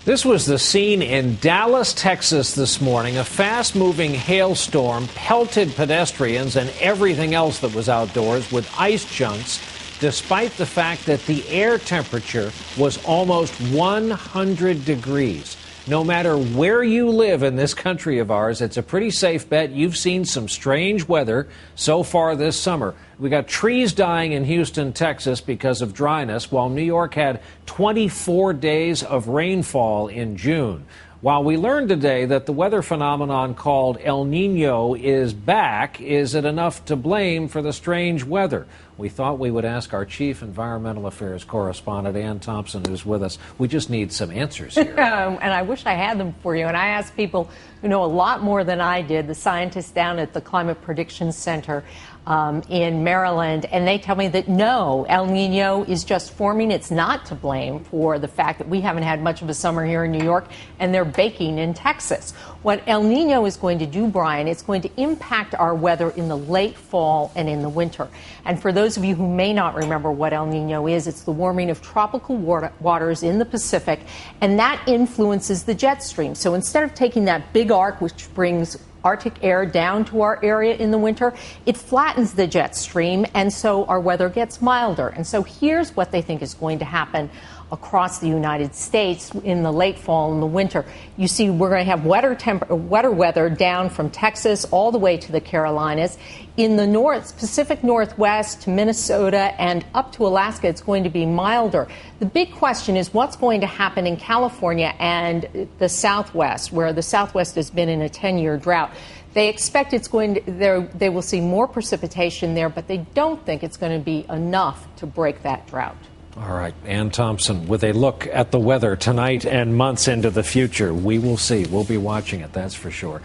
This was the scene in Dallas, Texas this morning. A fast-moving hailstorm pelted pedestrians and everything else that was outdoors with ice chunks, despite the fact that the air temperature was almost 100 degrees. No matter where you live in this country of ours, it's a pretty safe bet you've seen some strange weather so far this summer. We got trees dying in Houston, Texas because of dryness, while New York had 24 days of rainfall in June. While we learned today that the weather phenomenon called El Nino is back, is it enough to blame for the strange weather? We thought we would ask our chief environmental affairs correspondent, Ann Thompson, who's with us. We just need some answers here. And I wish I had them for you. And I asked people who know a lot more than I did, the scientists down at the Climate Prediction Center in Maryland, and they tell me that no, El Nino is just forming. It's not to blame for the fact that we haven't had much of a summer here in New York, and they're baking in Texas. What El Nino is going to do, Brian, it's going to impact our weather in the late fall and in the winter. And for those of you who may not remember what El Nino is, it's the warming of tropical waters in the Pacific, and that influences the jet stream. So instead of taking that big arc, which brings Arctic air down to our area in the winter, it flattens the jet stream, and so our weather gets milder. And so here's what they think is going to happen across the United States in the late fall and the winter. You see, we're going to have wetter weather down from Texas all the way to the Carolinas. In the Pacific Northwest to Minnesota and up to Alaska, it's going to be milder. The big question is what's going to happen in California and the Southwest, where the Southwest has been in a 10-year drought. They expect they will see more precipitation there, but they don't think it's going to be enough to break that drought. All right, Ann Thompson with a look at the weather tonight and months into the future. We will see. We'll be watching it, that's for sure.